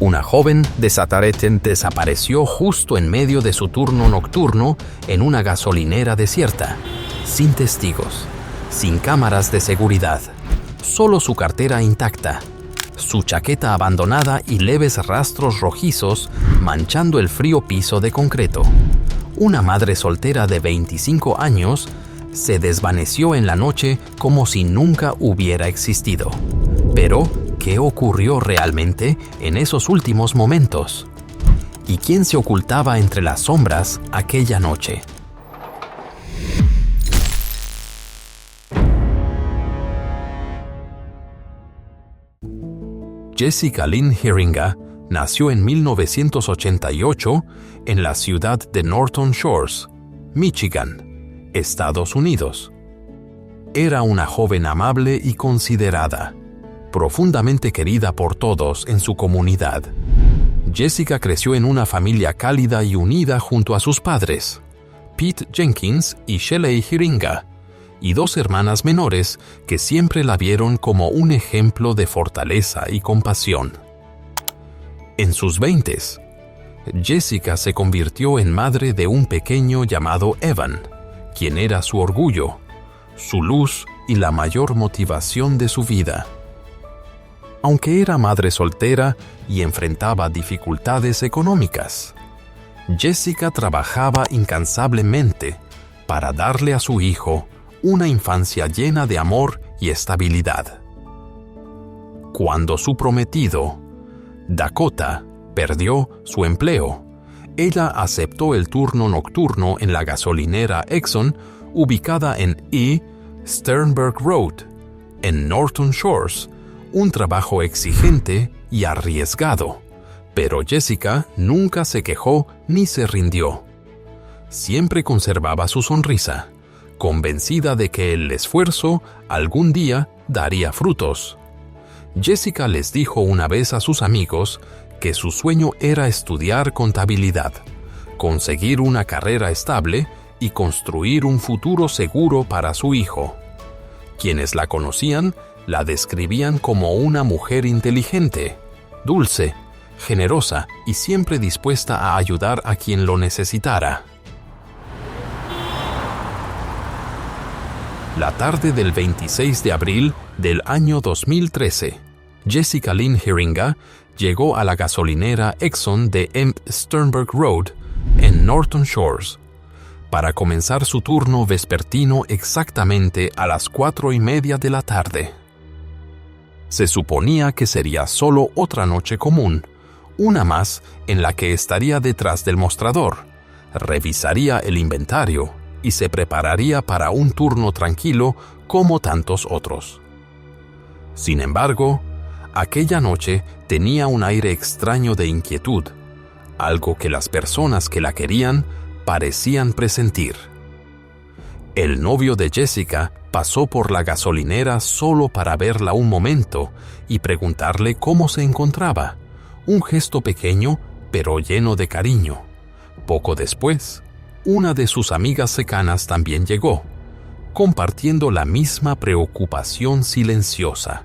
Una joven de Zatareten desapareció justo en medio de su turno nocturno en una gasolinera desierta, sin testigos, sin cámaras de seguridad, solo su cartera intacta, su chaqueta abandonada y leves rastros rojizos manchando el frío piso de concreto. Una madre soltera de 25 años se desvaneció en la noche como si nunca hubiera existido. Pero, ¿qué ocurrió realmente en esos últimos momentos? ¿Y quién se ocultaba entre las sombras aquella noche? Jessica Lynn Heeringa nació en 1988 en la ciudad de Norton Shores, Michigan, Estados Unidos. Era una joven amable y considerada, profundamente querida por todos en su comunidad. Jessica creció en una familia cálida y unida junto a sus padres, Pete Jenkins y Shelley Heeringa, y dos hermanas menores que siempre la vieron como un ejemplo de fortaleza y compasión. En sus 20s, Jessica se convirtió en madre de un pequeño llamado Evan, quien era su orgullo, su luz y la mayor motivación de su vida. Aunque era madre soltera y enfrentaba dificultades económicas, Jessica trabajaba incansablemente para darle a su hijo una infancia llena de amor y estabilidad. Cuando su prometido, Dakota, perdió su empleo, ella aceptó el turno nocturno en la gasolinera Exxon ubicada en E. Sternberg Road, en Norton Shores, un trabajo exigente y arriesgado, pero Jessica nunca se quejó ni se rindió. Siempre conservaba su sonrisa, convencida de que el esfuerzo algún día daría frutos. Jessica les dijo una vez a sus amigos que su sueño era estudiar contabilidad, conseguir una carrera estable y construir un futuro seguro para su hijo. Quienes la conocían la describían como una mujer inteligente, dulce, generosa y siempre dispuesta a ayudar a quien lo necesitara. La tarde del 26 de abril del año 2013, Jessica Lynn Heeringa llegó a la gasolinera Exxon de M. Sternberg Road en Norton Shores para comenzar su turno vespertino exactamente a las 4:30 de la tarde. Se suponía que sería solo otra noche común, una más en la que estaría detrás del mostrador, revisaría el inventario y se prepararía para un turno tranquilo como tantos otros. Sin embargo, aquella noche tenía un aire extraño de inquietud, algo que las personas que la querían parecían presentir. El novio de Jessica pasó por la gasolinera solo para verla un momento y preguntarle cómo se encontraba, un gesto pequeño pero lleno de cariño. Poco después, una de sus amigas cercanas también llegó, compartiendo la misma preocupación silenciosa.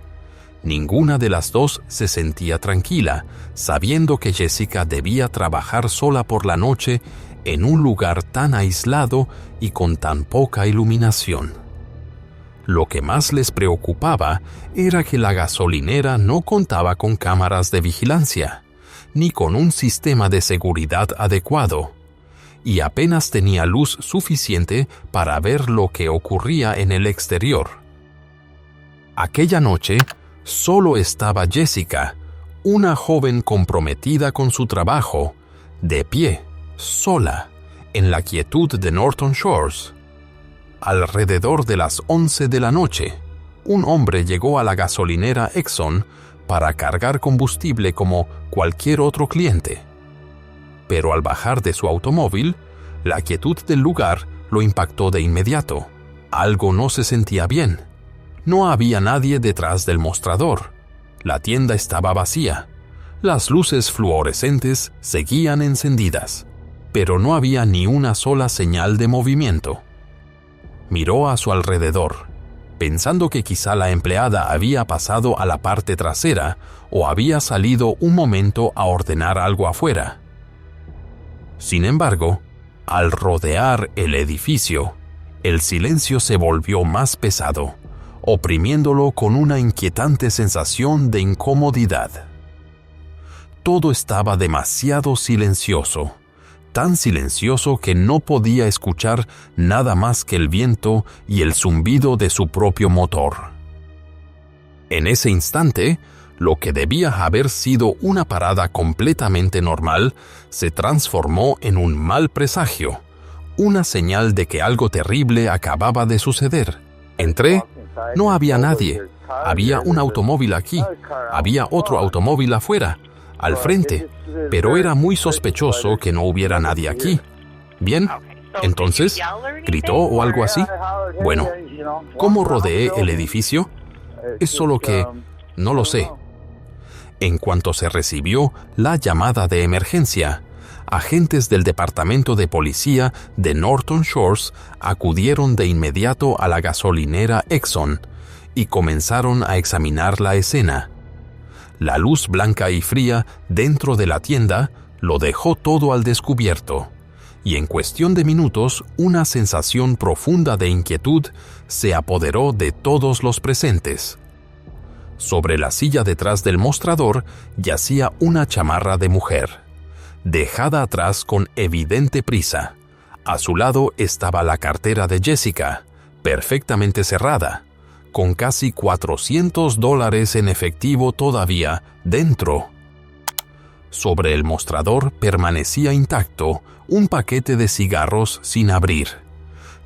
Ninguna de las dos se sentía tranquila, sabiendo que Jessica debía trabajar sola por la noche en un lugar tan aislado y con tan poca iluminación. Lo que más les preocupaba era que la gasolinera no contaba con cámaras de vigilancia, ni con un sistema de seguridad adecuado, y apenas tenía luz suficiente para ver lo que ocurría en el exterior. Aquella noche, solo estaba Jessica, una joven comprometida con su trabajo, de pie, sola, en la quietud de Norton Shores. Alrededor de las 11 de la noche, un hombre llegó a la gasolinera Exxon para cargar combustible como cualquier otro cliente. Pero al bajar de su automóvil, la quietud del lugar lo impactó de inmediato. Algo no se sentía bien. No había nadie detrás del mostrador. La tienda estaba vacía. Las luces fluorescentes seguían encendidas, pero no había ni una sola señal de movimiento. Miró a su alrededor. pensando que quizá la empleada había pasado a la parte trasera o había salido un momento a ordenar algo afuera. Sin embargo, al rodear el edificio, el silencio se volvió más pesado, oprimiéndolo con una inquietante sensación de incomodidad. Todo estaba demasiado silencioso, tan silencioso que no podía escuchar nada más que el viento y el zumbido de su propio motor. En ese instante, lo que debía haber sido una parada completamente normal se transformó en un mal presagio, una señal de que algo terrible acababa de suceder. Entré, no había nadie. Había un automóvil aquí, había otro automóvil afuera, al frente, pero era muy sospechoso que no hubiera nadie aquí. Bien, entonces, ¿gritó o algo así? Bueno, ¿cómo rodeé el edificio? Es solo que no lo sé. En cuanto se recibió la llamada de emergencia, agentes del Departamento de Policía de Norton Shores acudieron de inmediato a la gasolinera Exxon y comenzaron a examinar la escena. La luz blanca y fría dentro de la tienda lo dejó todo al descubierto, y en cuestión de minutos una sensación profunda de inquietud se apoderó de todos los presentes. Sobre la silla detrás del mostrador yacía una chamarra de mujer, dejada atrás con evidente prisa. A su lado estaba la cartera de Jessica, perfectamente cerrada, con casi $400 en efectivo todavía dentro. Sobre el mostrador permanecía intacto un paquete de cigarros sin abrir.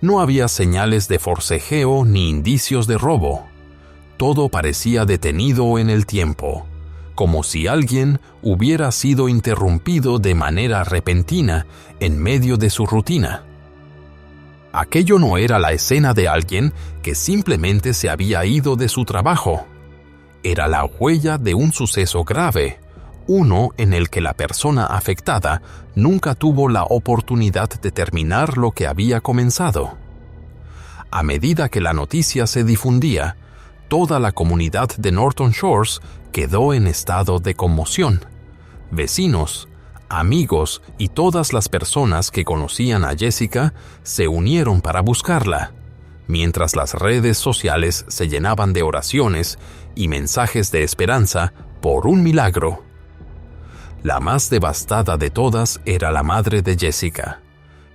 No había señales de forcejeo ni indicios de robo. Todo parecía detenido en el tiempo, como si alguien hubiera sido interrumpido de manera repentina en medio de su rutina. Aquello no era la escena de alguien que simplemente se había ido de su trabajo. Era la huella de un suceso grave, uno en el que la persona afectada nunca tuvo la oportunidad de terminar lo que había comenzado. A medida que la noticia se difundía, toda la comunidad de Norton Shores quedó en estado de conmoción. Vecinos, amigos y todas las personas que conocían a Jessica se unieron para buscarla, mientras las redes sociales se llenaban de oraciones y mensajes de esperanza por un milagro. La más devastada de todas era la madre de Jessica,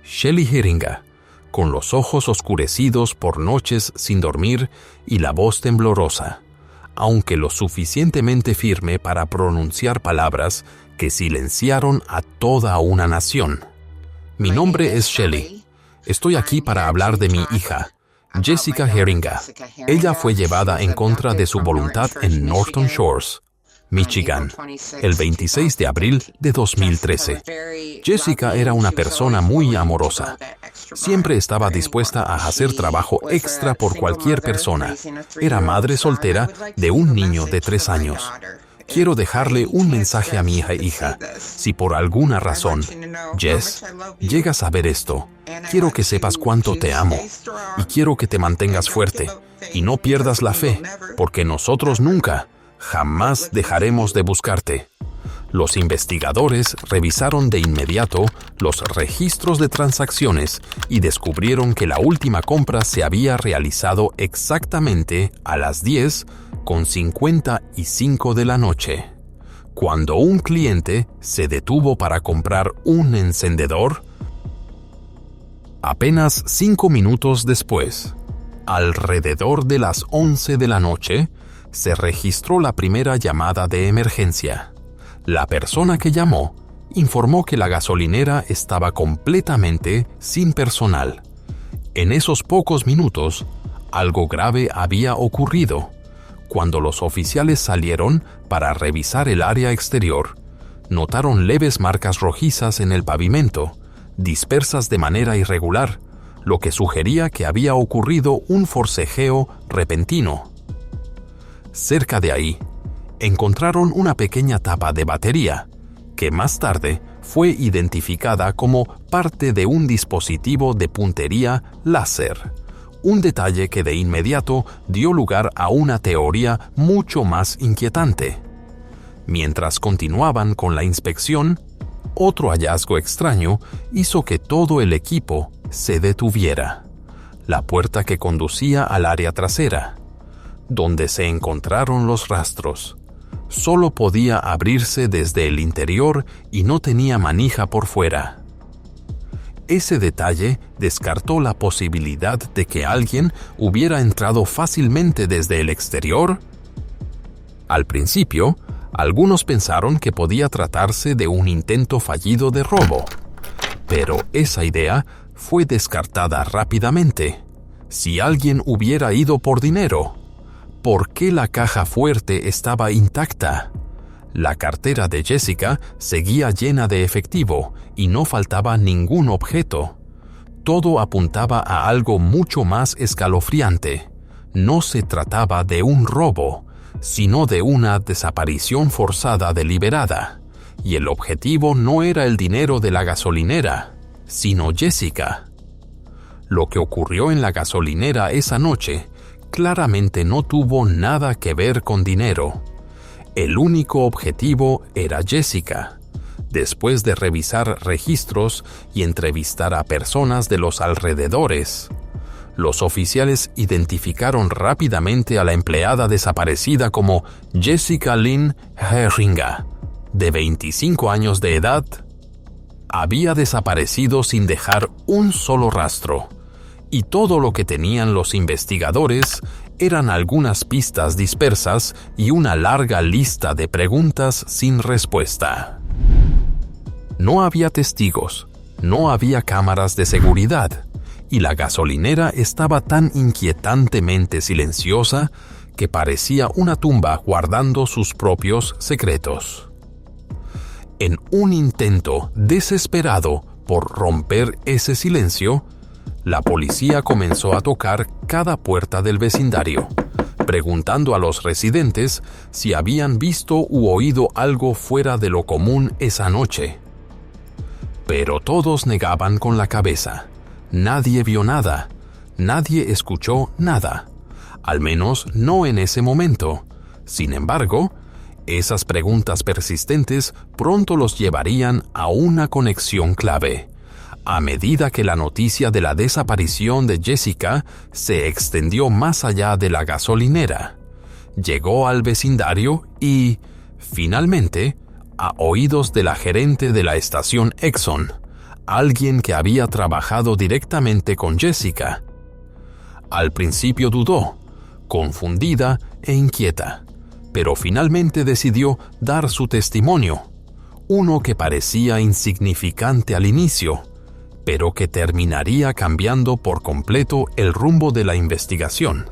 Shelly Heeringa, con los ojos oscurecidos por noches sin dormir y la voz temblorosa, aunque lo suficientemente firme para pronunciar palabras que silenciaron a toda una nación. Mi nombre es Shelly. Estoy aquí para hablar de mi hija, Jessica Heeringa. Ella fue llevada en contra de su voluntad en Norton Shores, Michigan, el 26 de abril de 2013. Jessica era una persona muy amorosa. Siempre estaba dispuesta a hacer trabajo extra por cualquier persona. Era madre soltera de un niño de 3 años. Quiero dejarle un mensaje a mi hija. Si por alguna razón, Jess, llegas a ver esto, quiero que sepas cuánto te amo y quiero que te mantengas fuerte y no pierdas la fe, porque nosotros nunca, jamás dejaremos de buscarte. Los investigadores revisaron de inmediato los registros de transacciones y descubrieron que la última compra se había realizado exactamente a las 10:55 de la noche, cuando un cliente se detuvo para comprar un encendedor. Apenas 5 minutos después, alrededor de las 11 de la noche, se registró la primera llamada de emergencia. La persona que llamó informó que la gasolinera estaba completamente sin personal. En esos pocos minutos, algo grave había ocurrido. Cuando los oficiales salieron para revisar el área exterior, notaron leves marcas rojizas en el pavimento, dispersas de manera irregular, lo que sugería que había ocurrido un forcejeo repentino. Cerca de ahí, encontraron una pequeña tapa de batería, que más tarde fue identificada como parte de un dispositivo de puntería láser, un detalle que de inmediato dio lugar a una teoría mucho más inquietante. Mientras continuaban con la inspección, otro hallazgo extraño hizo que todo el equipo se detuviera. La puerta que conducía al área trasera, donde se encontraron los rastros, solo podía abrirse desde el interior y no tenía manija por fuera. Ese detalle descartó la posibilidad de que alguien hubiera entrado fácilmente desde el exterior. Al principio, algunos pensaron que podía tratarse de un intento fallido de robo, pero esa idea fue descartada rápidamente. Si alguien hubiera ido por dinero, ¿por qué la caja fuerte estaba intacta? La cartera de Jessica seguía llena de efectivo y no faltaba ningún objeto. Todo apuntaba a algo mucho más escalofriante. No se trataba de un robo, sino de una desaparición forzada deliberada. Y el objetivo no era el dinero de la gasolinera, sino Jessica. Lo que ocurrió en la gasolinera esa noche claramente no tuvo nada que ver con dinero. El único objetivo era Jessica. Después de revisar registros y entrevistar a personas de los alrededores, los oficiales identificaron rápidamente a la empleada desaparecida como Jessica Lynn Herringa, de 25 años de edad. Había desaparecido sin dejar un solo rastro, y todo lo que tenían los investigadores eran algunas pistas dispersas y una larga lista de preguntas sin respuesta. No había testigos, no había cámaras de seguridad, y la gasolinera estaba tan inquietantemente silenciosa que parecía una tumba guardando sus propios secretos. En un intento desesperado por romper ese silencio, la policía comenzó a tocar cada puerta del vecindario, preguntando a los residentes si habían visto u oído algo fuera de lo común esa noche. Pero todos negaban con la cabeza. Nadie vio nada, nadie escuchó nada, al menos no en ese momento. Sin embargo, esas preguntas persistentes pronto los llevarían a una conexión clave. A medida que la noticia de la desaparición de Jessica se extendió más allá de la gasolinera, llegó al vecindario y, finalmente, a oídos de la gerente de la estación Exxon, alguien que había trabajado directamente con Jessica. Al principio dudó, confundida e inquieta, pero finalmente decidió dar su testimonio, uno que parecía insignificante al inicio, pero que terminaría cambiando por completo el rumbo de la investigación.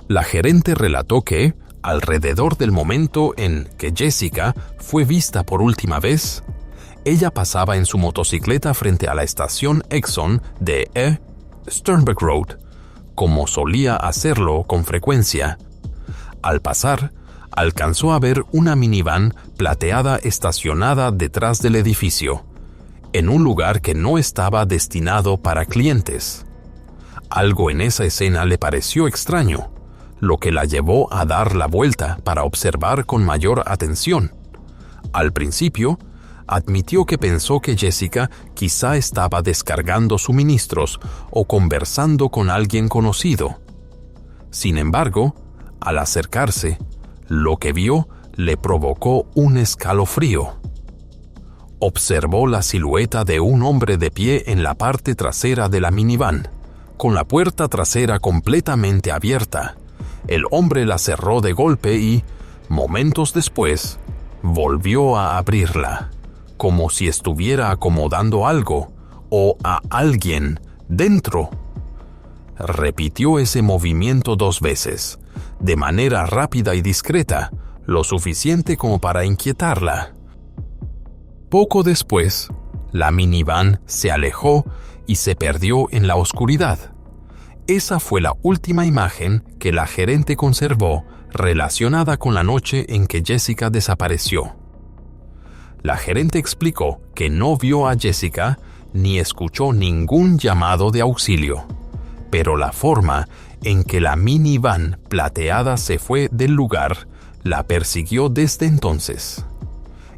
La gerente relató que, alrededor del momento en que Jessica fue vista por última vez, ella pasaba en su motocicleta frente a la estación Exxon de Sternberg Road, como solía hacerlo con frecuencia. Al pasar, alcanzó a ver una minivan plateada estacionada detrás del edificio, en un lugar que no estaba destinado para clientes. Algo en esa escena le pareció extraño, lo que la llevó a dar la vuelta para observar con mayor atención. Al principio, admitió que pensó que Jessica quizá estaba descargando suministros o conversando con alguien conocido. Sin embargo, al acercarse, lo que vio le provocó un escalofrío. Observó la silueta de un hombre de pie en la parte trasera de la minivan, con la puerta trasera completamente abierta. El hombre la cerró de golpe y, momentos después, volvió a abrirla, como si estuviera acomodando algo o a alguien dentro. Repitió ese movimiento 2 veces, de manera rápida y discreta, lo suficiente como para inquietarla. Poco después, la minivan se alejó y se perdió en la oscuridad. Esa fue la última imagen que la gerente conservó relacionada con la noche en que Jessica desapareció. La gerente explicó que no vio a Jessica ni escuchó ningún llamado de auxilio, pero la forma en que la minivan plateada se fue del lugar la persiguió desde entonces.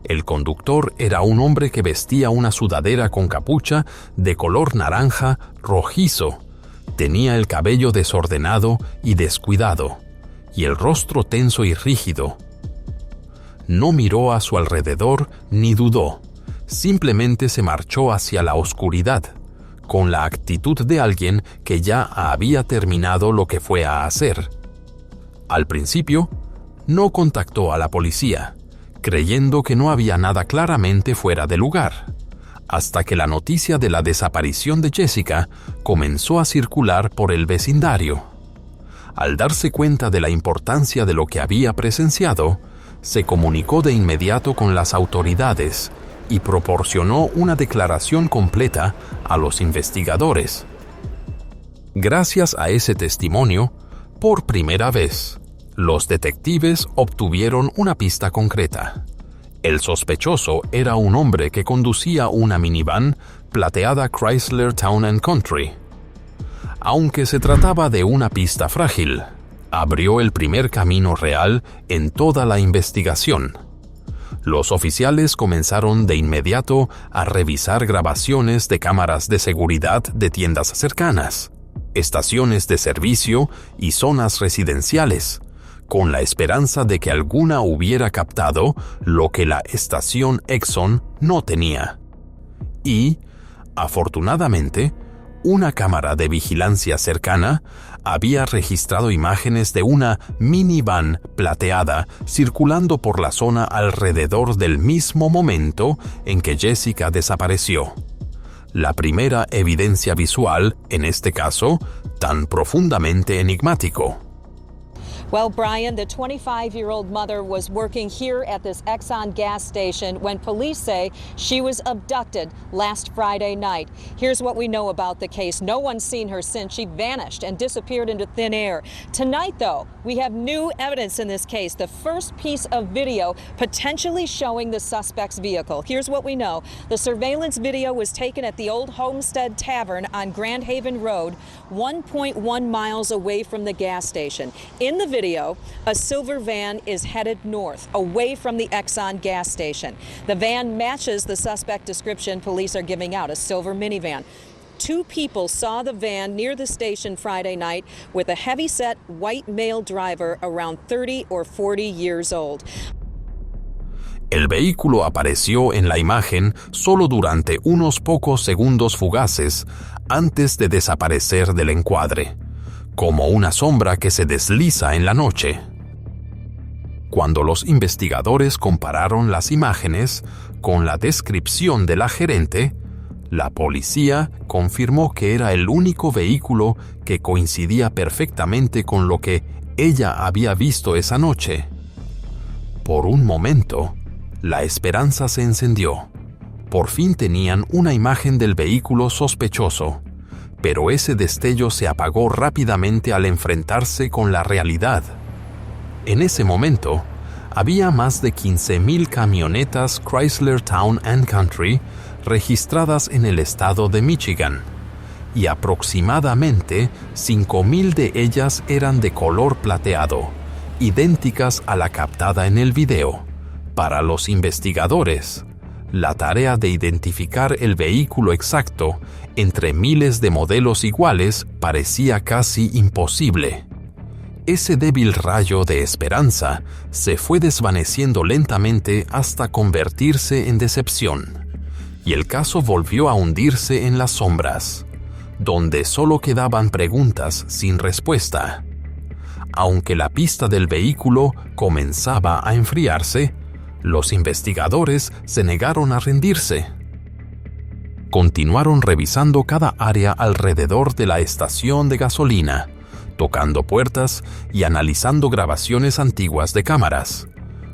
El conductor era un hombre que vestía una sudadera con capucha de color naranja rojizo. Tenía el cabello desordenado y descuidado, y el rostro tenso y rígido. No miró a su alrededor ni dudó. Simplemente se marchó hacia la oscuridad, con la actitud de alguien que ya había terminado lo que fue a hacer. Al principio, no contactó a la policía, creyendo que no había nada claramente fuera de lugar, hasta que la noticia de la desaparición de Jessica comenzó a circular por el vecindario. Al darse cuenta de la importancia de lo que había presenciado, se comunicó de inmediato con las autoridades y proporcionó una declaración completa a los investigadores. Gracias a ese testimonio, por primera vez, los detectives obtuvieron una pista concreta. El sospechoso era un hombre que conducía una minivan plateada Chrysler Town & Country. Aunque se trataba de una pista frágil, abrió el primer camino real en toda la investigación. Los oficiales comenzaron de inmediato a revisar grabaciones de cámaras de seguridad de tiendas cercanas, estaciones de servicio y zonas residenciales, con la esperanza de que alguna hubiera captado lo que la estación Exxon no tenía. Y, afortunadamente, una cámara de vigilancia cercana había registrado imágenes de una minivan plateada circulando por la zona alrededor del mismo momento en que Jessica desapareció. La primera evidencia visual, en este caso, tan profundamente enigmático. Well, Brian, the 25-year-old mother was working here at this Exxon gas station when police say she was abducted last Friday night. Here's what we know about the case. No one's seen her since. She vanished and disappeared into thin air. Tonight, though, we have new evidence in this case. The first piece of video potentially showing the suspect's vehicle. Here's what we know. The surveillance video was taken at the Old Homestead Tavern on Grand Haven Road, 1.1 miles away from the gas station. In the video, a silver van is headed north, away from the Exxon gas station. The van matches the suspect description police are giving out, a silver minivan. Two people saw the van near the station Friday night with a heavy-set white male driver around 30 or 40 years old. El vehículo apareció en la imagen solo durante unos pocos segundos fugaces antes de desaparecer del encuadre, como una sombra que se desliza en la noche. Cuando los investigadores compararon las imágenes con la descripción de la gerente, la policía confirmó que era el único vehículo que coincidía perfectamente con lo que ella había visto esa noche. Por un momento, la esperanza se encendió. Por fin tenían una imagen del vehículo sospechoso, pero ese destello se apagó rápidamente al enfrentarse con la realidad. En ese momento, había más de 15,000 camionetas Chrysler Town & Country registradas en el estado de Michigan, y aproximadamente 5,000 de ellas eran de color plateado, idénticas a la captada en el video. Para los investigadores, la tarea de identificar el vehículo exacto entre miles de modelos iguales parecía casi imposible. Ese débil rayo de esperanza se fue desvaneciendo lentamente hasta convertirse en decepción, y el caso volvió a hundirse en las sombras, donde solo quedaban preguntas sin respuesta. Aunque la pista del vehículo comenzaba a enfriarse, los investigadores se negaron a rendirse. Continuaron revisando cada área alrededor de la estación de gasolina, tocando puertas y analizando grabaciones antiguas de cámaras,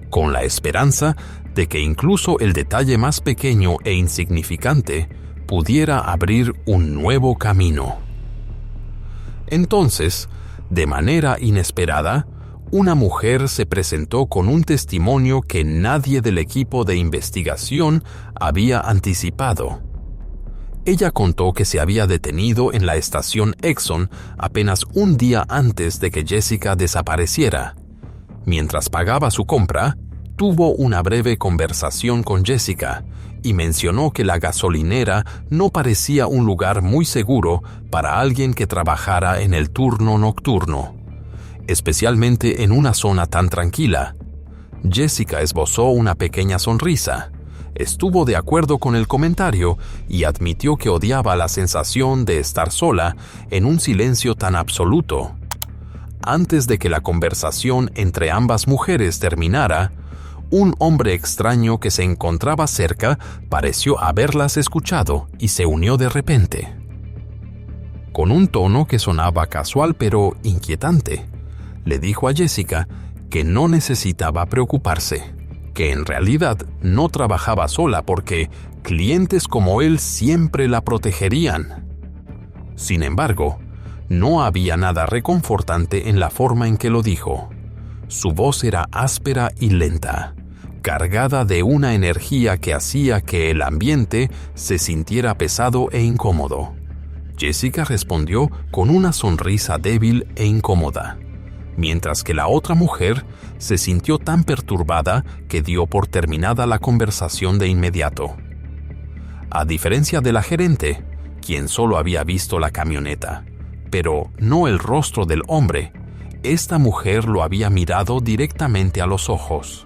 con la esperanza de que incluso el detalle más pequeño e insignificante pudiera abrir un nuevo camino. Entonces, de manera inesperada, una mujer se presentó con un testimonio que nadie del equipo de investigación había anticipado. Ella contó que se había detenido en la estación Exxon apenas un día antes de que Jessica desapareciera. Mientras pagaba su compra, tuvo una breve conversación con Jessica y mencionó que la gasolinera no parecía un lugar muy seguro para alguien que trabajara en el turno nocturno, especialmente en una zona tan tranquila. Jessica esbozó una pequeña sonrisa. Estuvo de acuerdo con el comentario y admitió que odiaba la sensación de estar sola en un silencio tan absoluto. Antes de que la conversación entre ambas mujeres terminara, un hombre extraño que se encontraba cerca pareció haberlas escuchado y se unió de repente. Con un tono que sonaba casual pero inquietante, le dijo a Jessica que no necesitaba preocuparse, que en realidad no trabajaba sola porque clientes como él siempre la protegerían. Sin embargo, no había nada reconfortante en la forma en que lo dijo. Su voz era áspera y lenta, cargada de una energía que hacía que el ambiente se sintiera pesado e incómodo. Jessica respondió con una sonrisa débil e incómoda, mientras que la otra mujer se sintió tan perturbada que dio por terminada la conversación de inmediato. A diferencia de la gerente, quien solo había visto la camioneta, pero no el rostro del hombre, esta mujer lo había mirado directamente a los ojos.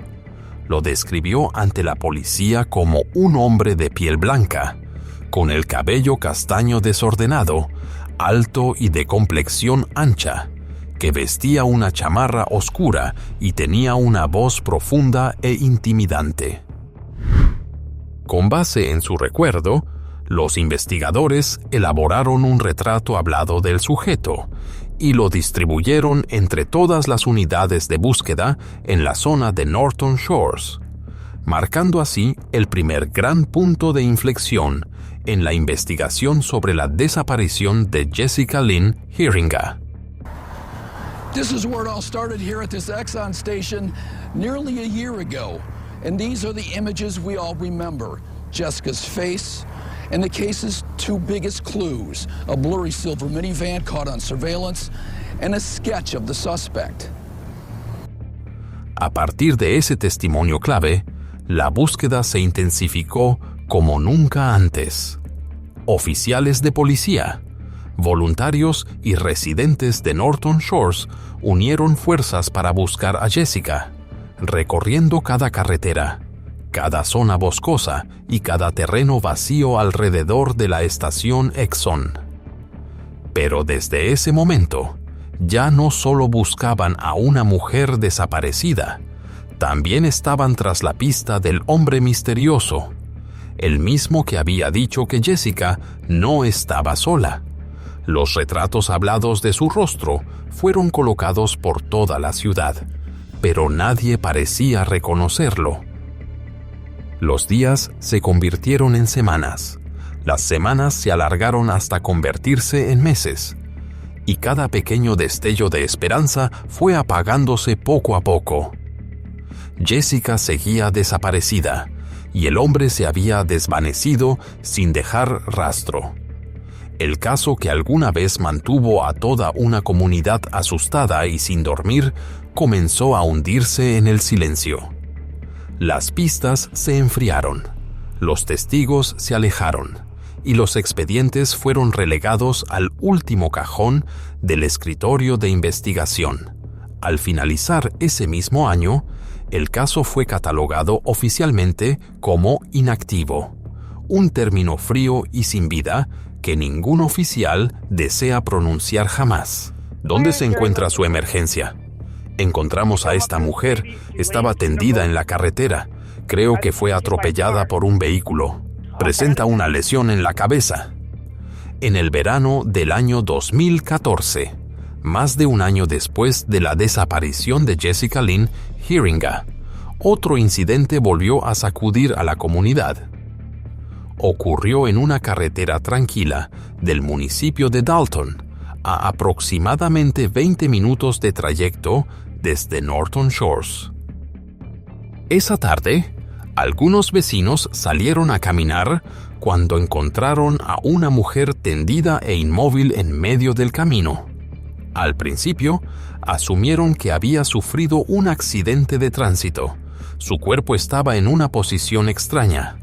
Lo describió ante la policía como un hombre de piel blanca, con el cabello castaño desordenado, alto y de complexión ancha, que vestía una chamarra oscura y tenía una voz profunda e intimidante. Con base en su recuerdo, los investigadores elaboraron un retrato hablado del sujeto y lo distribuyeron entre todas las unidades de búsqueda en la zona de Norton Shores, marcando así el primer gran punto de inflexión en la investigación sobre la desaparición de Jessica Lynn Heeringa. This is where it all started here at this Exxon station nearly a year ago. And these are the images we all remember. Jessica's face and the case's two biggest clues, a blurry silver minivan caught on surveillance and a sketch of the suspect. A partir de ese testimonio clave, la búsqueda se intensificó como nunca antes. Oficiales de policía, voluntarios y residentes de Norton Shores unieron fuerzas para buscar a Jessica, recorriendo cada carretera, cada zona boscosa y cada terreno vacío alrededor de la estación Exxon. Pero desde ese momento, ya no solo buscaban a una mujer desaparecida, también estaban tras la pista del hombre misterioso, el mismo que había dicho que Jessica no estaba sola. Los retratos hablados de su rostro fueron colocados por toda la ciudad, pero nadie parecía reconocerlo. Los días se convirtieron en semanas, las semanas se alargaron hasta convertirse en meses, y cada pequeño destello de esperanza fue apagándose poco a poco. Jessica seguía desaparecida, y el hombre se había desvanecido sin dejar rastro. El caso que alguna vez mantuvo a toda una comunidad asustada y sin dormir comenzó a hundirse en el silencio. Las pistas se enfriaron, los testigos se alejaron y los expedientes fueron relegados al último cajón del escritorio de investigación. Al finalizar ese mismo año, el caso fue catalogado oficialmente como inactivo, un término frío y sin vida que ningún oficial desea pronunciar jamás. ¿Dónde se encuentra su emergencia? Encontramos a esta mujer, estaba tendida en la carretera. Creo que fue atropellada por un vehículo. Presenta una lesión en la cabeza. En el verano del año 2014, más de un año después de la desaparición de Jessica Lynn Heeringa, otro incidente volvió a sacudir a la comunidad. Ocurrió en una carretera tranquila del municipio de Dalton, a aproximadamente 20 minutos de trayecto desde Norton Shores. Esa tarde, algunos vecinos salieron a caminar cuando encontraron a una mujer tendida e inmóvil en medio del camino. Al principio, asumieron que había sufrido un accidente de tránsito. Su cuerpo estaba en una posición extraña.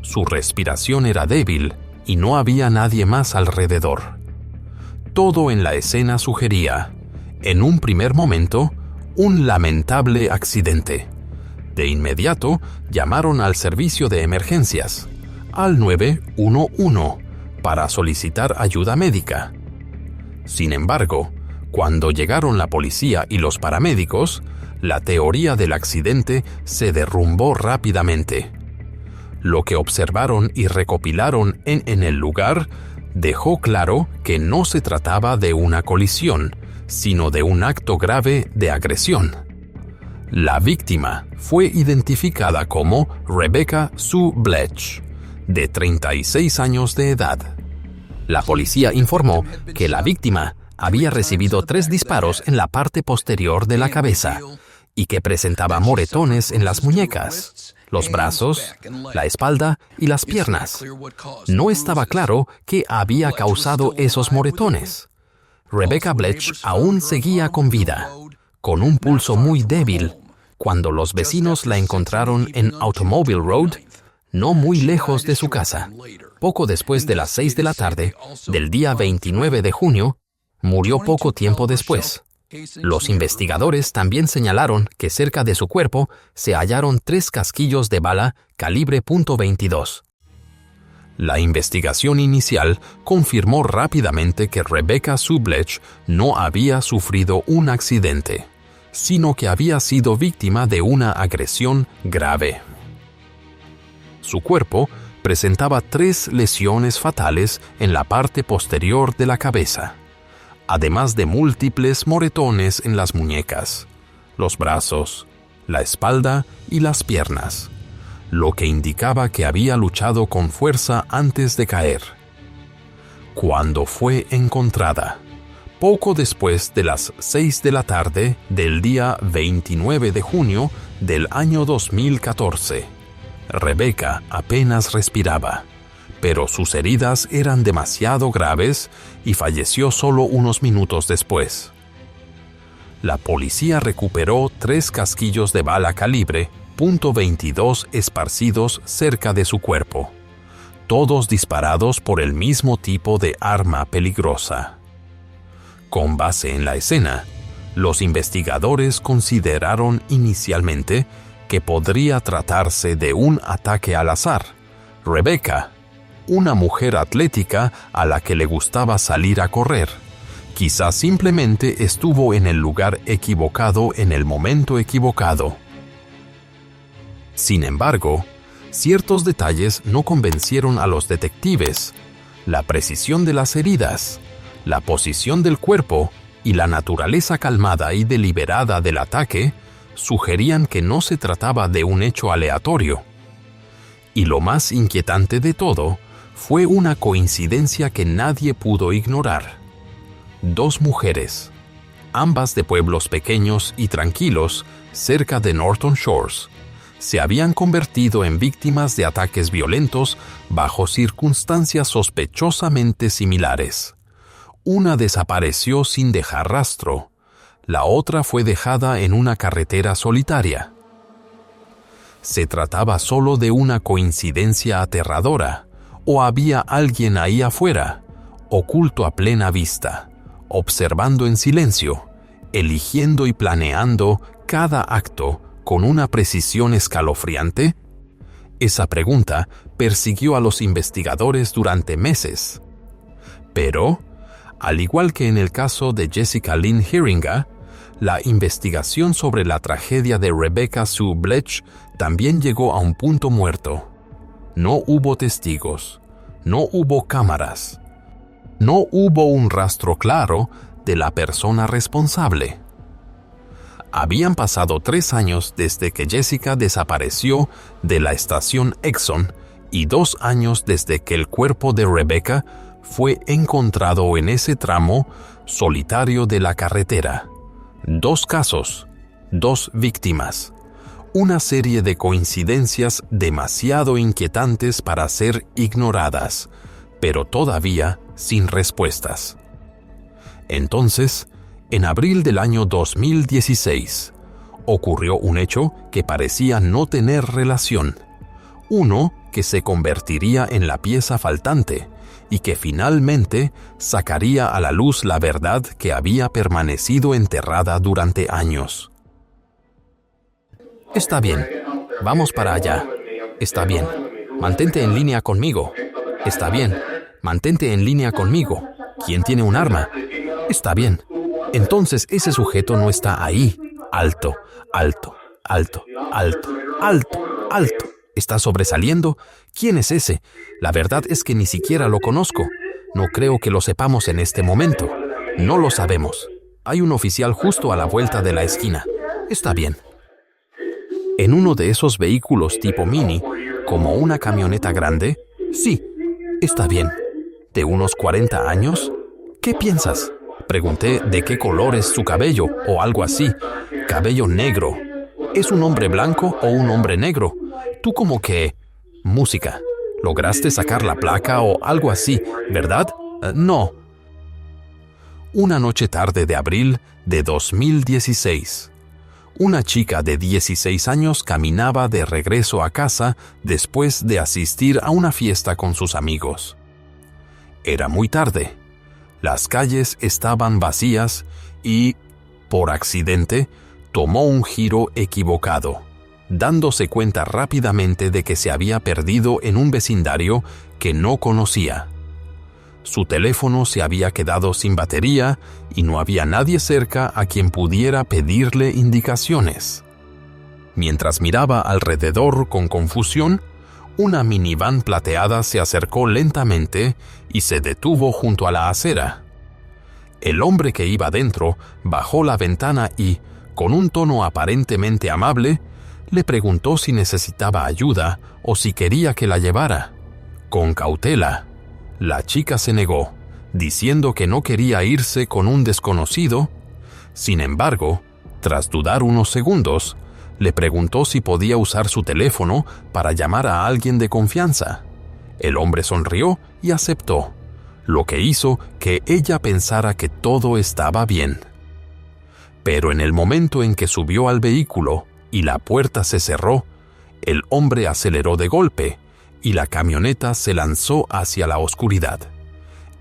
Su respiración era débil y no había nadie más alrededor. Todo en la escena sugería, en un primer momento, un lamentable accidente. De inmediato, llamaron al servicio de emergencias, al 911, para solicitar ayuda médica. Sin embargo, cuando llegaron la policía y los paramédicos, la teoría del accidente se derrumbó rápidamente. Lo que observaron y recopilaron en el lugar dejó claro que no se trataba de una colisión, sino de un acto grave de agresión. La víctima fue identificada como Rebecca Sue Bletch, de 36 años de edad. La policía informó que la víctima había recibido 3 disparos en la parte posterior de la cabeza y que presentaba moretones en las muñecas, los brazos, la espalda y las piernas. No estaba claro qué había causado esos moretones. Rebecca Bletch aún seguía con vida, con un pulso muy débil, cuando los vecinos la encontraron en Automobile Road, no muy lejos de su casa. Poco después de las 6 de la tarde del día 29 de junio, murió poco tiempo después. Los investigadores también señalaron que cerca de su cuerpo se hallaron 3 casquillos de bala calibre .22. La investigación inicial confirmó rápidamente que Rebecca Sue Bletch no había sufrido un accidente, sino que había sido víctima de una agresión grave. Su cuerpo presentaba 3 lesiones fatales en la parte posterior de la cabeza, además de múltiples moretones en las muñecas, los brazos, la espalda y las piernas, lo que indicaba que había luchado con fuerza antes de caer. Cuando fue encontrada, poco después de las 6 de la tarde del día 29 de junio del año 2014, Rebecca apenas respiraba, pero sus heridas eran demasiado graves y falleció solo unos minutos después. La policía recuperó 3 casquillos de bala calibre .22 esparcidos cerca de su cuerpo, todos disparados por el mismo tipo de arma peligrosa. Con base en la escena, los investigadores consideraron inicialmente que podría tratarse de un ataque al azar. Rebecca, una mujer atlética a la que le gustaba salir a correr, quizás simplemente estuvo en el lugar equivocado en el momento equivocado. Sin embargo, ciertos detalles no convencieron a los detectives. La precisión de las heridas, la posición del cuerpo y la naturaleza calmada y deliberada del ataque sugerían que no se trataba de un hecho aleatorio. Y lo más inquietante de todo fue una coincidencia que nadie pudo ignorar. 2 mujeres, ambas de pueblos pequeños y tranquilos cerca de Norton Shores, se habían convertido en víctimas de ataques violentos bajo circunstancias sospechosamente similares. Una desapareció sin dejar rastro, la otra fue dejada en una carretera solitaria. ¿Se trataba solo de una coincidencia aterradora, o había alguien ahí afuera, oculto a plena vista, observando en silencio, eligiendo y planeando cada acto con una precisión escalofriante? Esa pregunta persiguió a los investigadores durante meses. Pero, al igual que en el caso de Jessica Lynn Heeringa, la investigación sobre la tragedia de Rebecca Sue Bletch también llegó a un punto muerto. No hubo testigos, no hubo cámaras, no hubo un rastro claro de la persona responsable. Habían pasado 3 años desde que Jessica desapareció de la estación Exxon y 2 años desde que el cuerpo de Rebecca fue encontrado en ese tramo solitario de la carretera. 2 casos, 2 víctimas, Una serie de coincidencias demasiado inquietantes para ser ignoradas, pero todavía sin respuestas. Entonces, en abril del año 2016, ocurrió un hecho que parecía no tener relación, uno que se convertiría en la pieza faltante y que finalmente sacaría a la luz la verdad que había permanecido enterrada durante años. Está bien, vamos para allá. Está bien, mantente en línea conmigo. Está bien, mantente en línea conmigo. ¿Quién tiene un arma? Está bien. Entonces ese sujeto no está ahí. Alto, alto, alto, alto, alto, alto. ¿Está sobresaliendo? ¿Quién es ese? La verdad es que ni siquiera lo conozco. No creo que lo sepamos en este momento. No lo sabemos. Hay un oficial justo a la vuelta de la esquina. Está bien. ¿En uno de esos vehículos tipo Mini, como una camioneta grande? Sí, está bien. ¿De unos 40 años? ¿Qué piensas? Pregunté de qué color es su cabello o algo así. Cabello negro. ¿Es un hombre blanco o un hombre negro? Tú como que... Música. ¿Lograste sacar la placa o algo así, verdad? No. Una noche tarde de abril de 2016. Una chica de 16 años caminaba de regreso a casa después de asistir a una fiesta con sus amigos. Era muy tarde. Las calles estaban vacías y, por accidente, tomó un giro equivocado, dándose cuenta rápidamente de que se había perdido en un vecindario que no conocía. Su teléfono se había quedado sin batería y no había nadie cerca a quien pudiera pedirle indicaciones. Mientras miraba alrededor con confusión, una minivan plateada se acercó lentamente y se detuvo junto a la acera. El hombre que iba dentro bajó la ventana y, con un tono aparentemente amable, le preguntó si necesitaba ayuda o si quería que la llevara. Con cautela, la chica se negó, diciendo que no quería irse con un desconocido. Sin embargo, tras dudar unos segundos, le preguntó si podía usar su teléfono para llamar a alguien de confianza. El hombre sonrió y aceptó, lo que hizo que ella pensara que todo estaba bien. Pero en el momento en que subió al vehículo y la puerta se cerró, el hombre aceleró de golpe y la camioneta se lanzó hacia la oscuridad.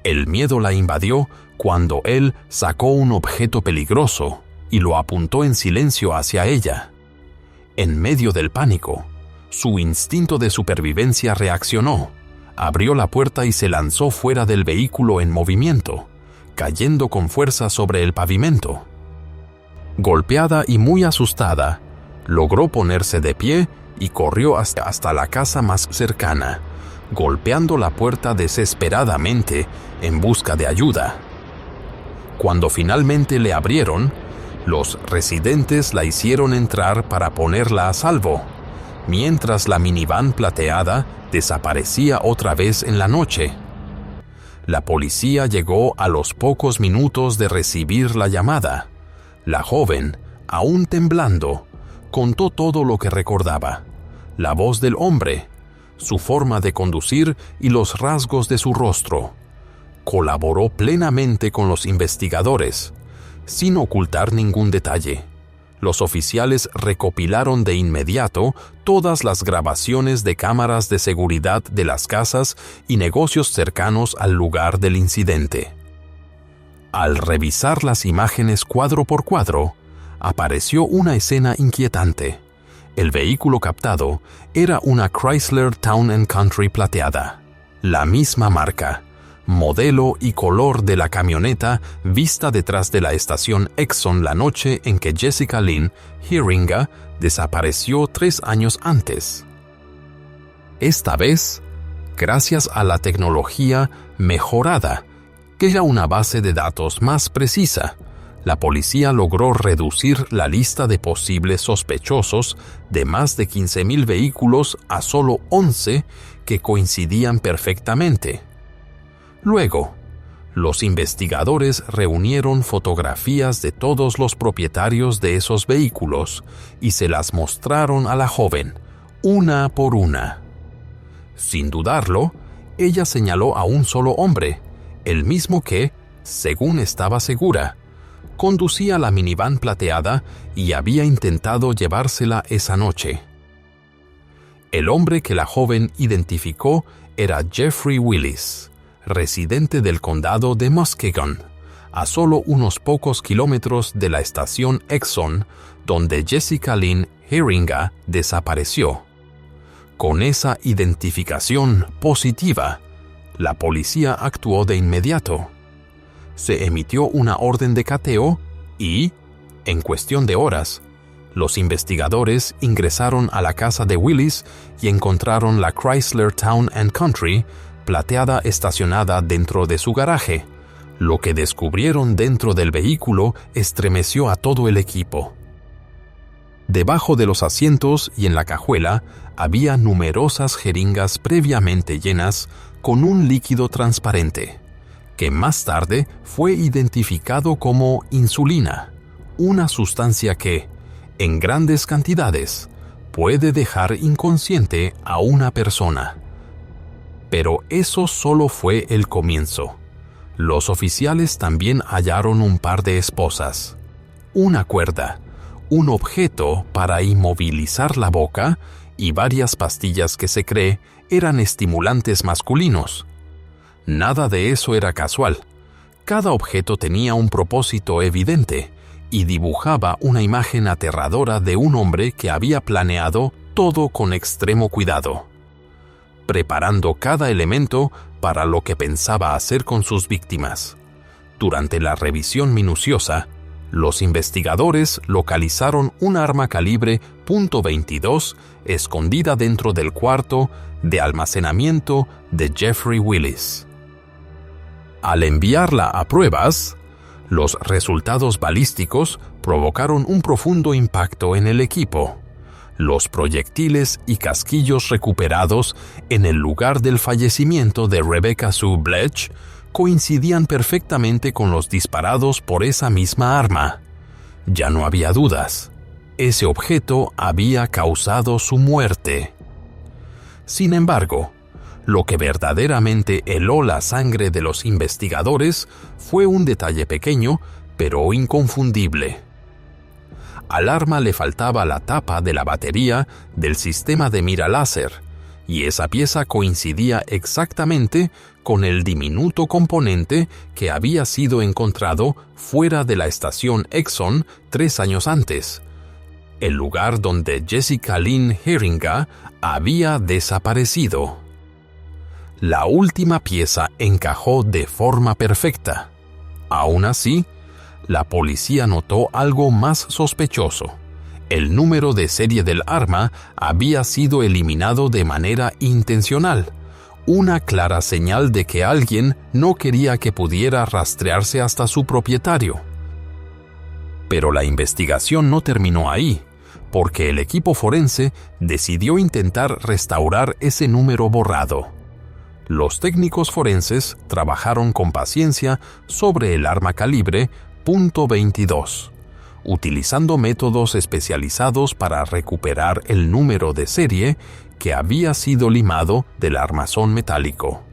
El miedo la invadió cuando él sacó un objeto peligroso y lo apuntó en silencio hacia ella. En medio del pánico, su instinto de supervivencia reaccionó, abrió la puerta y se lanzó fuera del vehículo en movimiento, cayendo con fuerza sobre el pavimento. Golpeada y muy asustada, logró ponerse de pie y corrió hasta la casa más cercana, golpeando la puerta desesperadamente en busca de ayuda. Cuando finalmente le abrieron, los residentes la hicieron entrar para ponerla a salvo, mientras la minivan plateada desaparecía otra vez en la noche. La policía llegó a los pocos minutos de recibir la llamada. La joven, aún temblando, contó todo lo que recordaba: la voz del hombre, su forma de conducir y los rasgos de su rostro. Colaboró plenamente con los investigadores, sin ocultar ningún detalle. Los oficiales recopilaron de inmediato todas las grabaciones de cámaras de seguridad de las casas y negocios cercanos al lugar del incidente. Al revisar las imágenes cuadro por cuadro, apareció una escena inquietante. El vehículo captado era una Chrysler Town & Country plateada, la misma marca, modelo y color de la camioneta vista detrás de la estación Exxon la noche en que Jessica Lynn Heeringa desapareció 3 años antes. Esta vez, gracias a la tecnología mejorada, que era una base de datos más precisa, la policía logró reducir la lista de posibles sospechosos de más de 15,000 vehículos a solo 11 que coincidían perfectamente. Luego, los investigadores reunieron fotografías de todos los propietarios de esos vehículos y se las mostraron a la joven, una por una. Sin dudarlo, ella señaló a un solo hombre, el mismo que, según estaba segura, conducía la minivan plateada y había intentado llevársela esa noche. El hombre que la joven identificó era Jeffrey Willis, residente del condado de Muskegon, a solo unos pocos kilómetros de la estación Exxon, donde Jessica Lynn Heeringa desapareció. Con esa identificación positiva, la policía actuó de inmediato. Se emitió una orden de cateo y, en cuestión de horas, los investigadores ingresaron a la casa de Willis y encontraron la Chrysler Town & Country plateada estacionada dentro de su garaje. Lo que descubrieron dentro del vehículo estremeció a todo el equipo. Debajo de los asientos y en la cajuela había numerosas jeringas previamente llenas con un líquido transparente, que más tarde fue identificado como insulina, una sustancia que, en grandes cantidades, puede dejar inconsciente a una persona. Pero eso solo fue el comienzo. Los oficiales también hallaron un par de esposas, una cuerda, un objeto para inmovilizar la boca y varias pastillas que se cree eran estimulantes masculinos. Nada de eso era casual. Cada objeto tenía un propósito evidente y dibujaba una imagen aterradora de un hombre que había planeado todo con extremo cuidado, preparando cada elemento para lo que pensaba hacer con sus víctimas. Durante la revisión minuciosa, los investigadores localizaron un arma calibre .22 escondida dentro del cuarto de almacenamiento de Jeffrey Willis. Al enviarla a pruebas, los resultados balísticos provocaron un profundo impacto en el equipo. Los proyectiles y casquillos recuperados en el lugar del fallecimiento de Rebecca Sue Bletch coincidían perfectamente con los disparados por esa misma arma. Ya no había dudas. Ese objeto había causado su muerte. Sin embargo, lo que verdaderamente heló la sangre de los investigadores fue un detalle pequeño, pero inconfundible. Al arma le faltaba la tapa de la batería del sistema de mira láser, y esa pieza coincidía exactamente con el diminuto componente que había sido encontrado fuera de la estación Exxon 3 años antes, el lugar donde Jessica Lynn Heeringa había desaparecido. La última pieza encajó de forma perfecta. Aún así, la policía notó algo más sospechoso. El número de serie del arma había sido eliminado de manera intencional, una clara señal de que alguien no quería que pudiera rastrearse hasta su propietario. Pero la investigación no terminó ahí, porque el equipo forense decidió intentar restaurar ese número borrado. Los técnicos forenses trabajaron con paciencia sobre el arma calibre .22, utilizando métodos especializados para recuperar el número de serie que había sido limado del armazón metálico.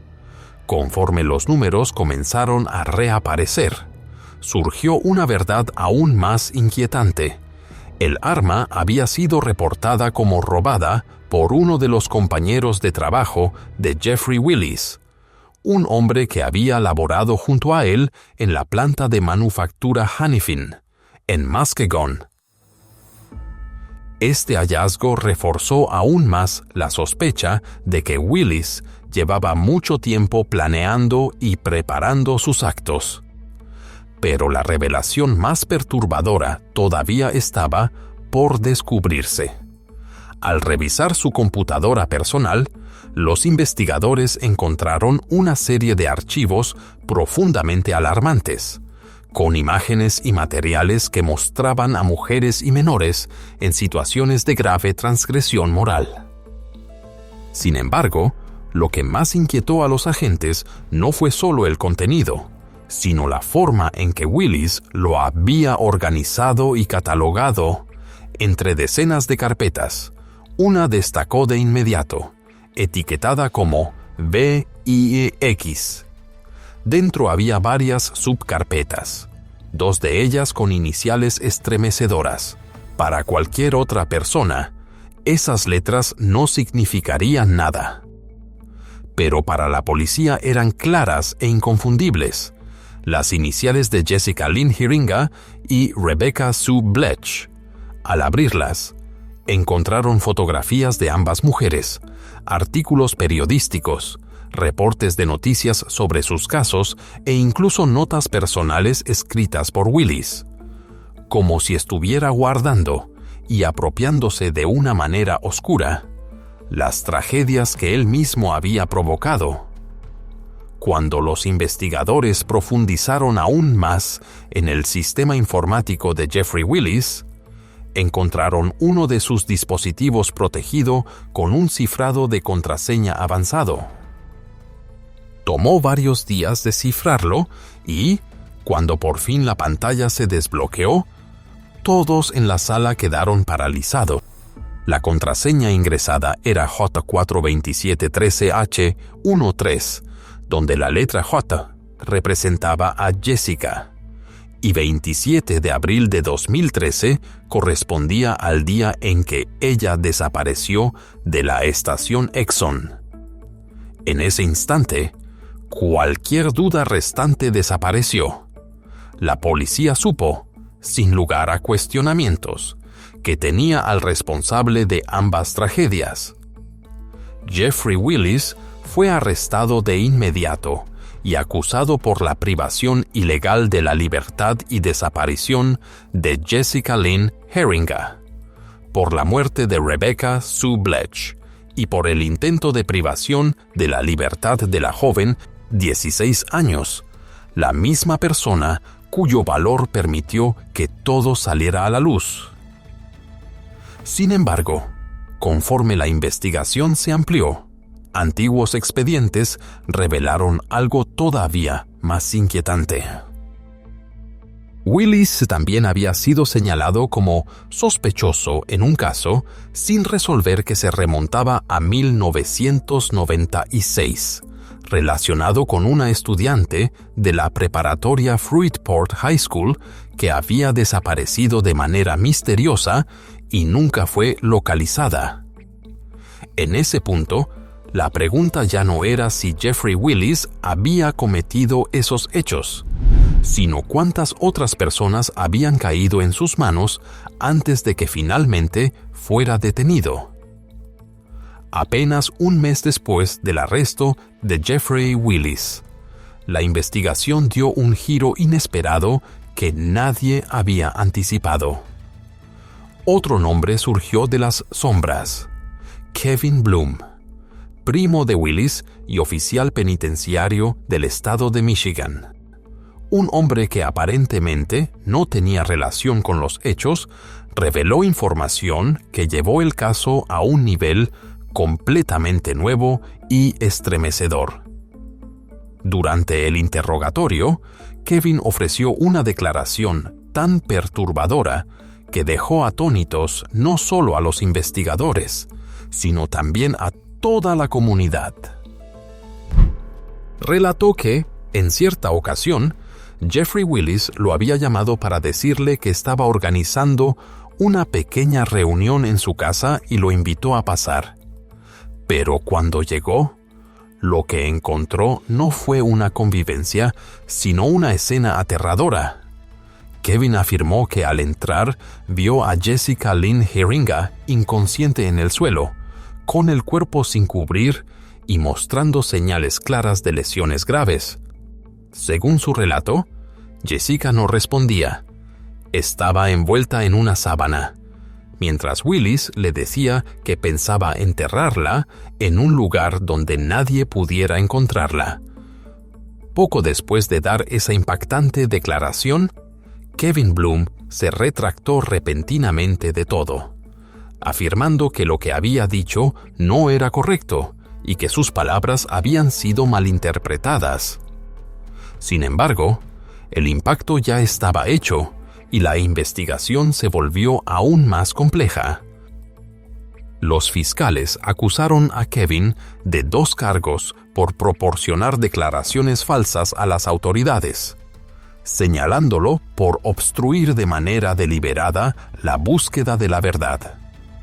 Conforme los números comenzaron a reaparecer, surgió una verdad aún más inquietante. El arma había sido reportada como robada por uno de los compañeros de trabajo de Jeffrey Willis, un hombre que había laborado junto a él en la planta de manufactura Hanifin, en Muskegon. Este hallazgo reforzó aún más la sospecha de que Willis llevaba mucho tiempo planeando y preparando sus actos. Pero la revelación más perturbadora todavía estaba por descubrirse. Al revisar su computadora personal, los investigadores encontraron una serie de archivos profundamente alarmantes, con imágenes y materiales que mostraban a mujeres y menores en situaciones de grave transgresión moral. Sin embargo, lo que más inquietó a los agentes no fue solo el contenido, sino la forma en que Willis lo había organizado y catalogado entre decenas de carpetas. Una destacó de inmediato, etiquetada como VIX. Dentro había varias subcarpetas, 2 de ellas con iniciales estremecedoras. Para cualquier otra persona, esas letras no significarían nada. Pero para la policía eran claras e inconfundibles, las iniciales de Jessica Lynn Hiringa y Rebecca Sue Bletch. Al abrirlas, encontraron fotografías de ambas mujeres, artículos periodísticos, reportes de noticias sobre sus casos e incluso notas personales escritas por Willis, como si estuviera guardando y apropiándose de una manera oscura las tragedias que él mismo había provocado. Cuando los investigadores profundizaron aún más en el sistema informático de Jeffrey Willis, encontraron uno de sus dispositivos protegido con un cifrado de contraseña avanzado. Tomó varios días descifrarlo y, cuando por fin la pantalla se desbloqueó, todos en la sala quedaron paralizados. La contraseña ingresada era J42713H13, donde la letra J representaba a Jessica, y 27 de abril de 2013 correspondía al día en que ella desapareció de la estación Exxon. En ese instante, cualquier duda restante desapareció. La policía supo, sin lugar a cuestionamientos, que tenía al responsable de ambas tragedias. Jeffrey Willis fue arrestado de inmediato y acusado por la privación ilegal de la libertad y desaparición de Jessica Lynn Hiringa, por la muerte de Rebecca Sue Bletch y por el intento de privación de la libertad de la joven 16 años, la misma persona cuyo valor permitió que todo saliera a la luz. Sin embargo, conforme la investigación se amplió, antiguos expedientes revelaron algo todavía más inquietante. Willis también había sido señalado como sospechoso en un caso sin resolver que se remontaba a 1996, relacionado con una estudiante de la preparatoria Fruitport High School que había desaparecido de manera misteriosa y nunca fue localizada. En ese punto, la pregunta ya no era si Jeffrey Willis había cometido esos hechos, sino cuántas otras personas habían caído en sus manos antes de que finalmente fuera detenido. Apenas un mes después del arresto de Jeffrey Willis, la investigación dio un giro inesperado que nadie había anticipado. Otro nombre surgió de las sombras: Kevin Bloom, primo de Willis y oficial penitenciario del estado de Michigan. Un hombre que aparentemente no tenía relación con los hechos, reveló información que llevó el caso a un nivel completamente nuevo y estremecedor. Durante el interrogatorio, Kevin ofreció una declaración tan perturbadora que dejó atónitos no solo a los investigadores, sino también a toda la comunidad. Relató que, en cierta ocasión, Jeffrey Willis lo había llamado para decirle que estaba organizando una pequeña reunión en su casa y lo invitó a pasar. Pero cuando llegó, lo que encontró no fue una convivencia, sino una escena aterradora. Kevin afirmó que al entrar vio a Jessica Lynn Hiringa inconsciente en el suelo, con el cuerpo sin cubrir y mostrando señales claras de lesiones graves. Según su relato, Jessica no respondía. Estaba envuelta en una sábana, mientras Willis le decía que pensaba enterrarla en un lugar donde nadie pudiera encontrarla. Poco después de dar esa impactante declaración, Kevin Bloom se retractó repentinamente de todo, afirmando que lo que había dicho no era correcto y que sus palabras habían sido malinterpretadas. Sin embargo, el impacto ya estaba hecho y la investigación se volvió aún más compleja. Los fiscales acusaron a Kevin de 2 cargos por proporcionar declaraciones falsas a las autoridades, señalándolo por obstruir de manera deliberada la búsqueda de la verdad.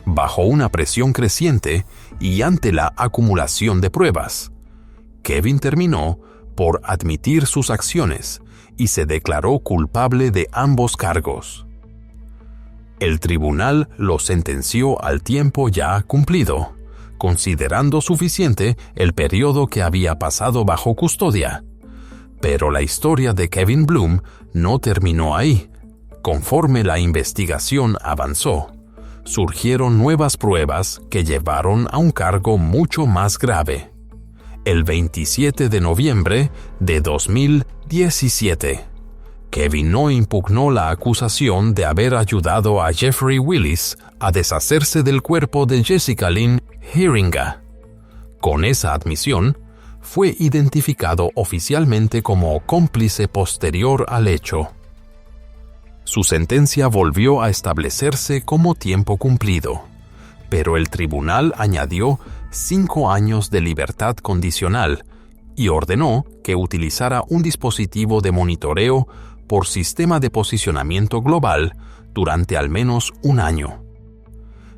Bajo una presión creciente y ante la acumulación de pruebas, Kevin terminó por admitir sus acciones y se declaró culpable de ambos cargos. El tribunal lo sentenció al tiempo ya cumplido, considerando suficiente el periodo que había pasado bajo custodia. Pero la historia de Kevin Bloom no terminó ahí. Conforme la investigación avanzó, surgieron nuevas pruebas que llevaron a un cargo mucho más grave. El 27 de noviembre de 2017, Kevin no impugnó la acusación de haber ayudado a Jeffrey Willis a deshacerse del cuerpo de Jessica Lynn Heeringa. Con esa admisión, fue identificado oficialmente como cómplice posterior al hecho. Su sentencia volvió a establecerse como tiempo cumplido, pero el tribunal añadió 5 años de libertad condicional y ordenó que utilizara un dispositivo de monitoreo por sistema de posicionamiento global durante al menos 1 año.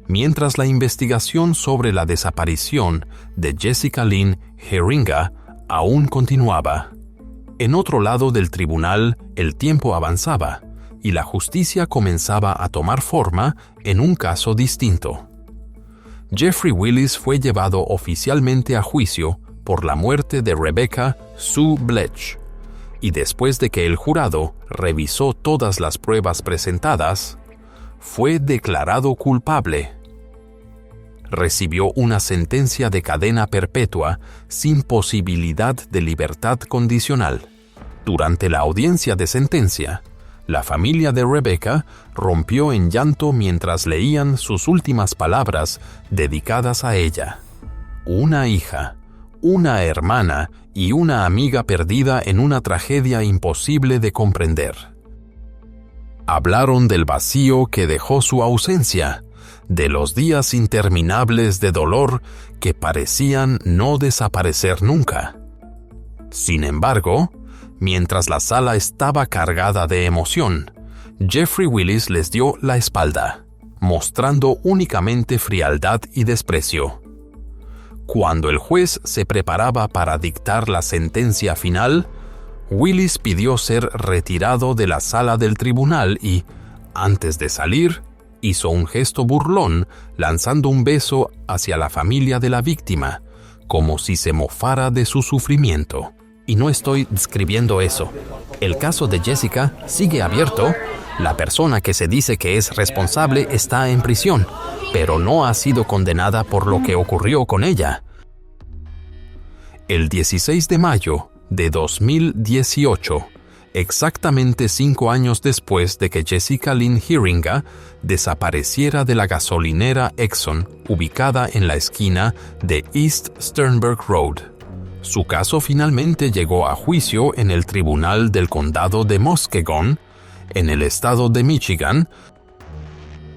Mientras la investigación sobre la desaparición de Jessica Lynn Heeringa aún continuaba. En otro lado del tribunal, el tiempo avanzaba y la justicia comenzaba a tomar forma en un caso distinto. Jeffrey Willis fue llevado oficialmente a juicio por la muerte de Rebecca Sue Bletch, y después de que el jurado revisó todas las pruebas presentadas, fue declarado culpable. Recibió una sentencia de cadena perpetua sin posibilidad de libertad condicional. Durante la audiencia de sentencia, la familia de Rebecca rompió en llanto mientras leían sus últimas palabras dedicadas a ella. Una hija, una hermana y una amiga perdida en una tragedia imposible de comprender. Hablaron del vacío que dejó su ausencia, de los días interminables de dolor que parecían no desaparecer nunca. Sin embargo, mientras la sala estaba cargada de emoción, Jeffrey Willis les dio la espalda, mostrando únicamente frialdad y desprecio. Cuando el juez se preparaba para dictar la sentencia final, Willis pidió ser retirado de la sala del tribunal y, antes de salir, hizo un gesto burlón lanzando un beso hacia la familia de la víctima, como si se mofara de su sufrimiento. Y no estoy describiendo eso. El caso de Jessica sigue abierto. La persona que se dice que es responsable está en prisión, pero no ha sido condenada por lo que ocurrió con ella. El 16 de mayo de 2018, exactamente 5 años después de que Jessica Lynn Heeringa desapareciera de la gasolinera Exxon ubicada en la esquina de East Sternberg Road, su caso finalmente llegó a juicio en el Tribunal del Condado de Muskegon, en el estado de Michigan.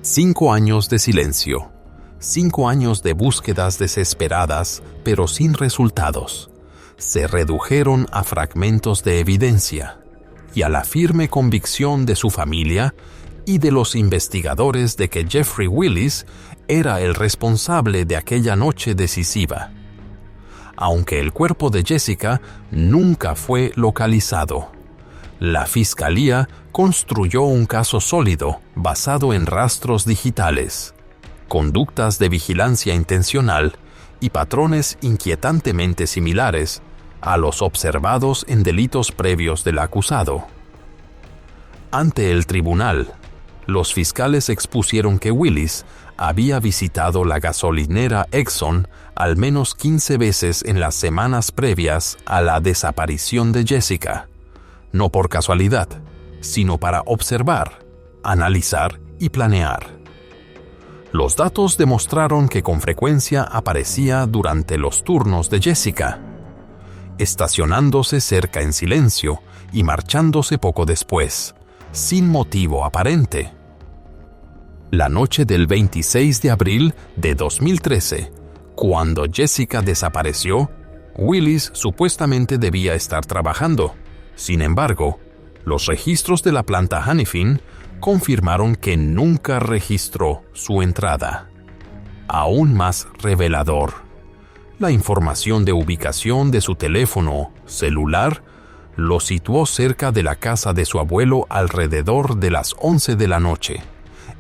5 años de silencio, 5 años de búsquedas desesperadas, pero sin resultados, se redujeron a fragmentos de evidencia y a la firme convicción de su familia y de los investigadores de que Jeffrey Willis era el responsable de aquella noche decisiva. Aunque el cuerpo de Jessica nunca fue localizado, la fiscalía construyó un caso sólido basado en rastros digitales, conductas de vigilancia intencional y patrones inquietantemente similares a los observados en delitos previos del acusado. Ante el tribunal, los fiscales expusieron que Willis había visitado la gasolinera Exxon al menos 15 veces en las semanas previas a la desaparición de Jessica, no por casualidad, sino para observar, analizar y planear. Los datos demostraron que con frecuencia aparecía durante los turnos de Jessica, estacionándose cerca en silencio y marchándose poco después, sin motivo aparente. La noche del 26 de abril de 2013, cuando Jessica desapareció, Willis supuestamente debía estar trabajando. Sin embargo, los registros de la planta Hanifin confirmaron que nunca registró su entrada. Aún más revelador, la información de ubicación de su teléfono celular lo situó cerca de la casa de su abuelo alrededor de las 11 de la noche,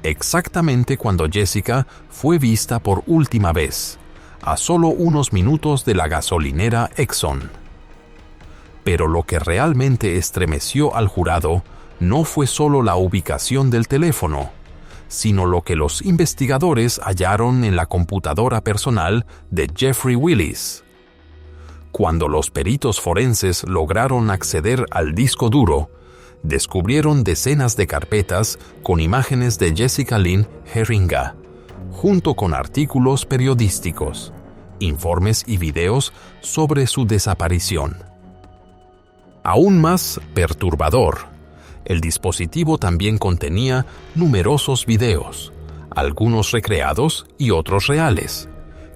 exactamente cuando Jessica fue vista por última vez, a solo unos minutos de la gasolinera Exxon. Pero lo que realmente estremeció al jurado no fue solo la ubicación del teléfono, sino lo que los investigadores hallaron en la computadora personal de Jeffrey Willis. Cuando los peritos forenses lograron acceder al disco duro, descubrieron decenas de carpetas con imágenes de Jessica Lynn Herringa, junto con artículos periodísticos, informes y videos sobre su desaparición. Aún más perturbador, el dispositivo también contenía numerosos videos, algunos recreados y otros reales,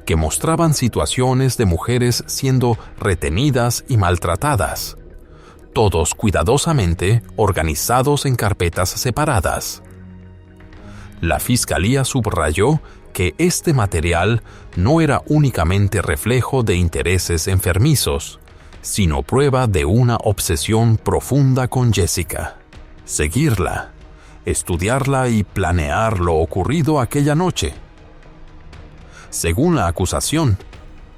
que mostraban situaciones de mujeres siendo retenidas y maltratadas, todos cuidadosamente organizados en carpetas separadas. La fiscalía subrayó que este material no era únicamente reflejo de intereses enfermizos, sino prueba de una obsesión profunda con Jessica. Seguirla, estudiarla y planear lo ocurrido aquella noche. Según la acusación,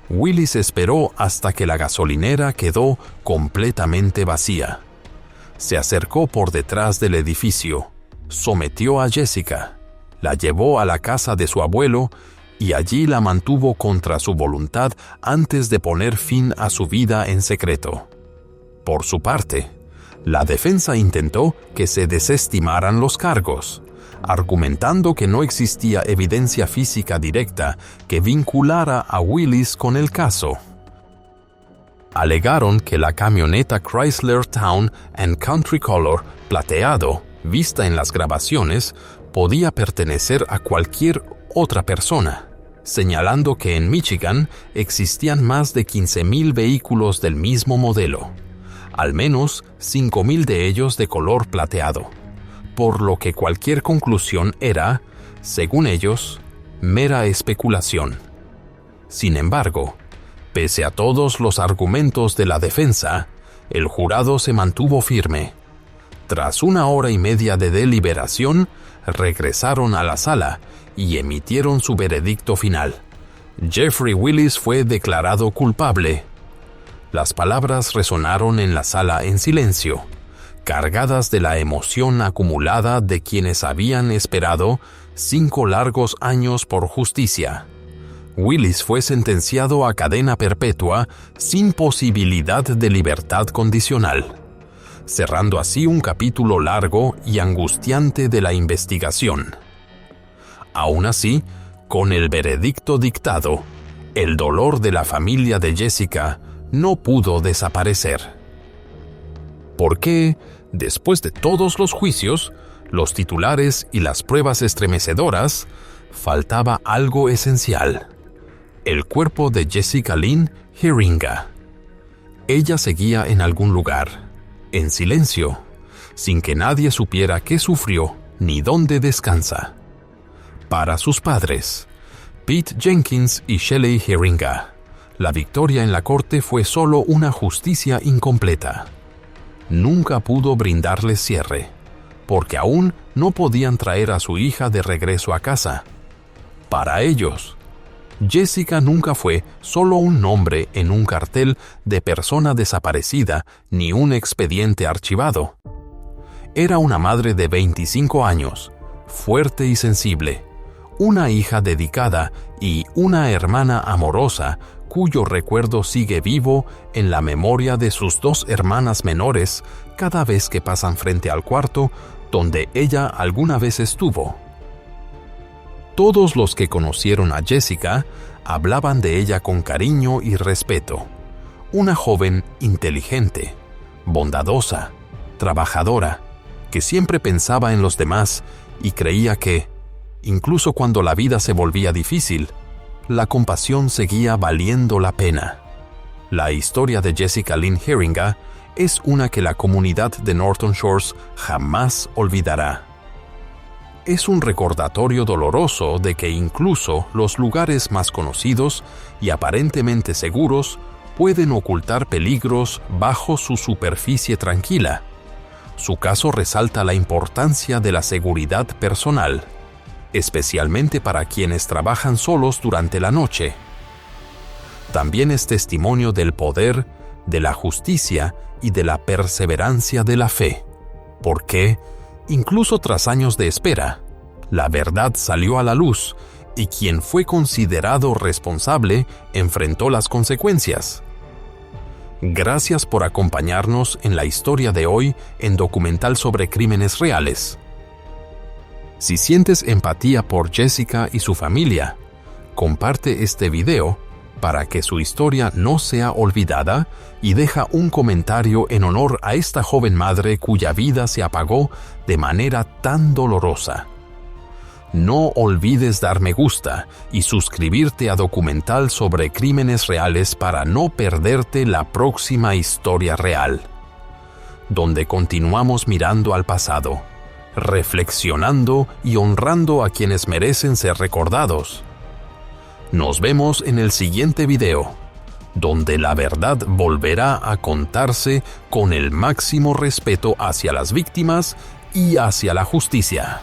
Willis esperó hasta que la gasolinera quedó completamente vacía. Se acercó por detrás del edificio, sometió a Jessica, la llevó a la casa de su abuelo y allí la mantuvo contra su voluntad antes de poner fin a su vida en secreto. Por su parte, la defensa intentó que se desestimaran los cargos, argumentando que no existía evidencia física directa que vinculara a Willis con el caso. Alegaron que la camioneta Chrysler Town and Country Color plateado, vista en las grabaciones, podía pertenecer a cualquier otra persona, señalando que en Michigan existían más de 15,000 vehículos del mismo modelo, al menos 5,000 de ellos de color plateado, por lo que cualquier conclusión era, según ellos, mera especulación. Sin embargo, pese a todos los argumentos de la defensa, el jurado se mantuvo firme. Tras 1 hora y media de deliberación, regresaron a la sala y emitieron su veredicto final. Jeffrey Willis fue declarado culpable. Las palabras resonaron en la sala en silencio, cargadas de la emoción acumulada de quienes habían esperado 5 largos años por justicia. Willis fue sentenciado a cadena perpetua sin posibilidad de libertad condicional, cerrando así un capítulo largo y angustiante de la investigación. Aún así, con el veredicto dictado, el dolor de la familia de Jessica no pudo desaparecer. ¿Por qué, después de todos los juicios, los titulares y las pruebas estremecedoras, faltaba algo esencial? El cuerpo de Jessica Lynn Herringa. Ella seguía en algún lugar, en silencio, sin que nadie supiera qué sufrió ni dónde descansa. Para sus padres, Pete Jenkins y Shelley Herringa, la victoria en la corte fue solo una justicia incompleta. Nunca pudo brindarles cierre, porque aún no podían traer a su hija de regreso a casa. Para ellos, Jessica nunca fue solo un nombre en un cartel de persona desaparecida ni un expediente archivado. Era una madre de 25 años, fuerte y sensible, una hija dedicada y una hermana amorosa cuyo recuerdo sigue vivo en la memoria de sus 2 hermanas menores cada vez que pasan frente al cuarto donde ella alguna vez estuvo. Todos los que conocieron a Jessica hablaban de ella con cariño y respeto. Una joven inteligente, bondadosa, trabajadora, que siempre pensaba en los demás y creía que, incluso cuando la vida se volvía difícil, la compasión seguía valiendo la pena. La historia de Jessica Lynn Herringa es una que la comunidad de Norton Shores jamás olvidará. Es un recordatorio doloroso de que incluso los lugares más conocidos y aparentemente seguros pueden ocultar peligros bajo su superficie tranquila. Su caso resalta la importancia de la seguridad personal, especialmente para quienes trabajan solos durante la noche. También es testimonio del poder, de la justicia y de la perseverancia de la fe, porque, incluso tras años de espera, la verdad salió a la luz y quien fue considerado responsable enfrentó las consecuencias. Gracias por acompañarnos en la historia de hoy en Documental sobre Crímenes Reales. Si sientes empatía por Jessica y su familia, comparte este video para que su historia no sea olvidada y deja un comentario en honor a esta joven madre cuya vida se apagó de manera tan dolorosa. No olvides dar me gusta y suscribirte a Documental sobre Crímenes Reales para no perderte la próxima historia real, donde continuamos mirando al pasado, reflexionando y honrando a quienes merecen ser recordados. Nos vemos en el siguiente video, donde la verdad volverá a contarse con el máximo respeto hacia las víctimas y hacia la justicia.